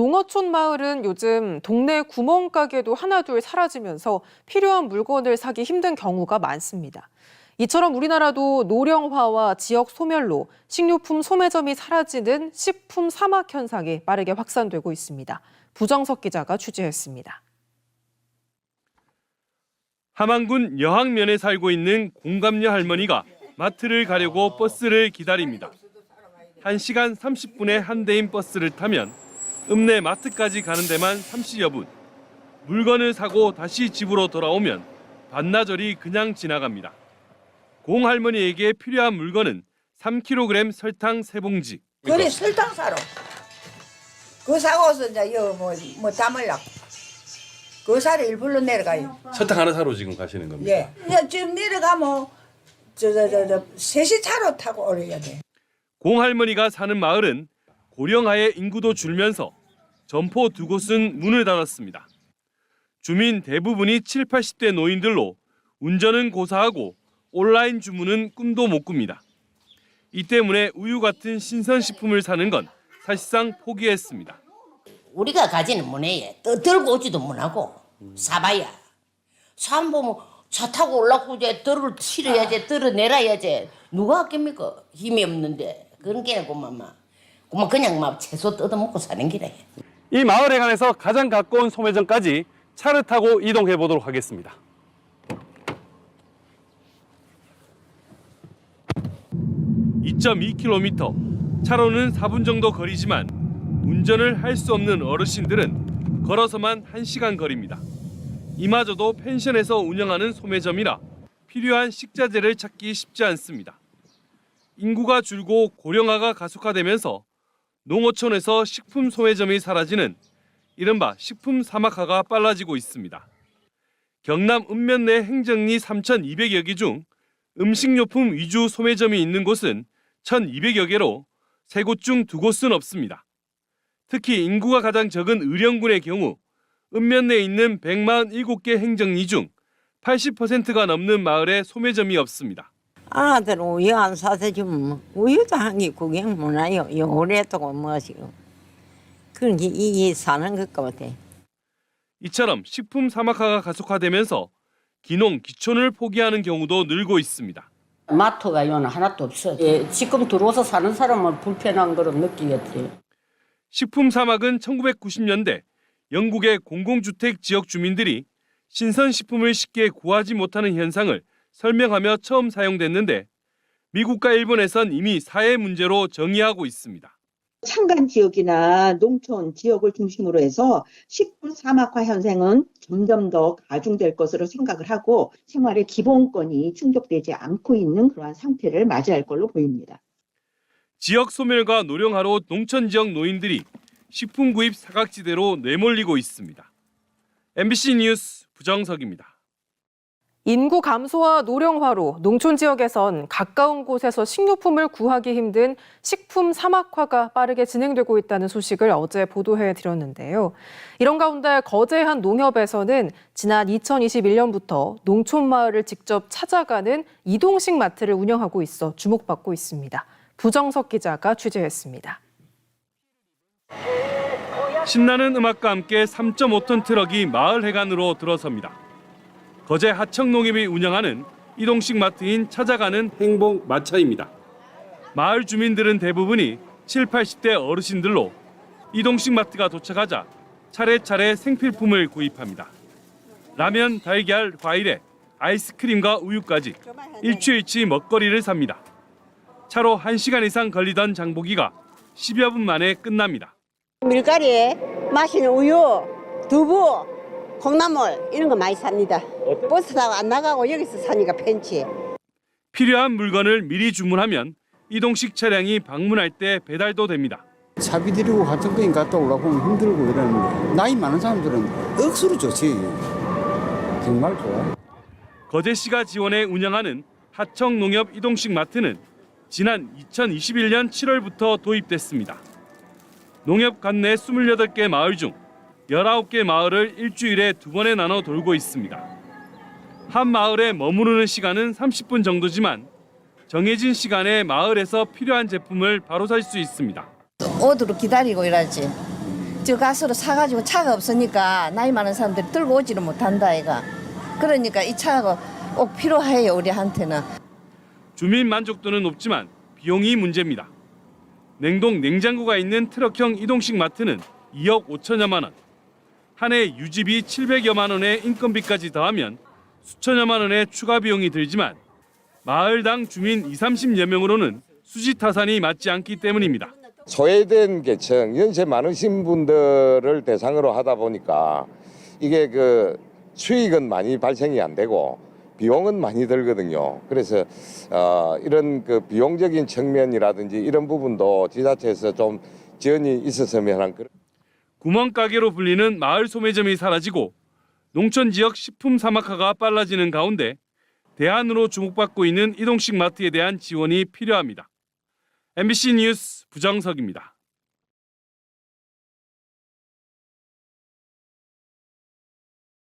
농어촌 마을은 요즘 동네 구멍가게도 하나둘 사라지면서 필요한 물건을 사기 힘든 경우가 많습니다. 이처럼 우리나라도 노령화와 지역 소멸로 식료품 소매점이 사라지는 식품 사막 현상이 빠르게 확산되고 있습니다. 부정석 기자가 취재했습니다. 함안군 여항면에 살고 있는 공감녀 할머니가 마트를 가려고 버스를 기다립니다. 1시간 30분의 한 대인 버스를 타면 읍내 마트까지 가는 데만 30여 분. 물건을 사고 다시 집으로 돌아오면 반나절이 그냥 지나갑니다. 공 할머니에게 필요한 물건은 3kg 설탕 3봉지. 그래 설탕 사러. 그거 사고서 이제 뭐 담으려고. 그거 사러 일부러 내려가요. 설탕 하나 사러 지금 가시는 겁니까? 예. 그냥 지금 내려가면 저 3시 차로 타고 오래야 돼. 공 할머니가 사는 마을은 고령화의 인구도 줄면서 점포 2곳은 문을 닫았습니다. 주민 대부분이 7, 80대 노인들로 운전은 고사하고 온라인 주문은 꿈도 못 꿉니다. 이 때문에 우유 같은 신선식품을 사는 건 사실상 포기했습니다. 우리가 가지는 못해. 들고 오지도 못하고 사봐야. 사람 보면 차 타고 올라오고 이제 들을 실어야지, 들어 내려야지. 누가 하겠습니까? 힘이 없는데. 그런 게 고만 그냥 막 채소 뜯어먹고 사는 기래. 이 마을에 관해서 가장 가까운 소매점까지 차를 타고 이동해 보도록 하겠습니다. (2.2km) 차로는 4분 정도 거리지만 운전을 할 수 없는 어르신들은 걸어서만 1시간 거리입니다. 이마저도 펜션에서 운영하는 소매점이라 필요한 식자재를 찾기 쉽지 않습니다. 인구가 줄고 고령화가 가속화되면서 농어촌에서 식품 소매점이 사라지는 이른바 식품 사막화가 빨라지고 있습니다. 경남 읍면 내 행정리 3,200여 개 중 음식료품 위주 소매점이 있는 곳은 1,200여 개로 3곳 중 2곳은 없습니다. 특히 인구가 가장 적은 의령군의 경우 읍면 내에 있는 147개 행정리 중 80%가 넘는 마을에 소매점이 없습니다. 아들 우유 안 사서 주면 우유도 한 개 구경 못 와요. 요래도 뭐시고. 그런 게 이게 사는 것 같아. 이처럼 식품 사막화가 가속화되면서 기농, 기촌을 포기하는 경우도 늘고 있습니다. 마트가 요는 하나도 없어. 예, 지금 들어와서 사는 사람은 불편한 걸 느끼겠지. 식품 사막은 1990년대 영국의 공공주택 지역 주민들이 신선식품을 쉽게 구하지 못하는 현상을 설명하며 처음 사용됐는데 미국과 일본에선 이미 사회 문제로 정의하고 있습니다. 산간 지역이나 농촌 지역을 중심으로 해서 식품 사막화 현상은 점점 더 가중될 것으로 생각을 하고 생활의 기본권이 충족되지 않고 있는 그러한 상태를 맞이할 걸로 보입니다. 지역 소멸과 노령화로 농촌 지역 노인들이 식품 구입 사각지대로 내몰리고 있습니다. MBC 뉴스 부정석입니다. 인구 감소와 노령화로 농촌 지역에선 가까운 곳에서 식료품을 구하기 힘든 식품 사막화가 빠르게 진행되고 있다는 소식을 어제 보도해 드렸는데요. 이런 가운데 거제한 농협에서는 지난 2021년부터 농촌 마을을 직접 찾아가는 이동식 마트를 운영하고 있어 주목받고 있습니다. 부정석 기자가 취재했습니다. 신나는 음악과 함께 3.5톤 트럭이 마을 해관으로 들어섭니다. 거제 하청농협이 운영하는 이동식 마트인 찾아가는 행복 마차입니다. 마을 주민들은 대부분이 7, 80대 어르신들로 이동식 마트가 도착하자 차례차례 생필품을 구입합니다. 라면, 달걀, 과일에 아이스크림과 우유까지 일취일취 먹거리를 삽니다. 차로 1시간 이상 걸리던 장보기가 10여 분 만에 끝납니다. 밀가루에 마시는 우유, 두부, 콩나물 이런 거 많이 삽니다. 버스 타고 안 나가고 여기서 사니까 편치. 필요한 물건을 미리 주문하면 이동식 차량이 방문할 때 배달도 됩니다. 차비 들이고 같은 거인 갔다 오려고 하면 힘들고 이러는데 나이 많은 사람들은 억수로 좋지. 정말 좋아. 거제시가 지원해 운영하는 하청농협 이동식 마트는 지난 2021년 7월부터 도입됐습니다. 농협 관내 28개 마을 중 19개 마을을 일주일에 2번에 나눠 돌고 있습니다. 한 마을에 머무르는 시간은 30분 정도지만 정해진 시간에 마을에서 필요한 제품을 바로 살 수 있습니다. 오도록 기다리고 이러지. 저 가스로 사가지고 차가 없으니까 나이 많은 사람들이 들고 오지를 못한다 이가. 그러니까 이 차가 꼭 필요해요 우리한테는. 주민 만족도는 높지만 비용이 문제입니다. 냉동 냉장고가 있는 트럭형 이동식 마트는 2억 5천여만 원. 한 해 유지비 700여만 원의 인건비까지 더하면 수천여만 원의 추가 비용이 들지만 마을당 주민 20-30여 명으로는 수지 타산이 맞지 않기 때문입니다. 소외된 계층, 연세 많으신 분들을 대상으로 하다 보니까 이게 그 수익은 많이 발생이 안 되고 비용은 많이 들거든요. 그래서 이런 그 비용적인 측면이라든지 이런 부분도 지자체에서 좀 지원이 있었으면 하는 그런. 구멍가게로 불리는 마을 소매점이 사라지고 농촌 지역 식품 사막화가 빨라지는 가운데 대안으로 주목받고 있는 이동식 마트에 대한 지원이 필요합니다. MBC 뉴스 부정석입니다.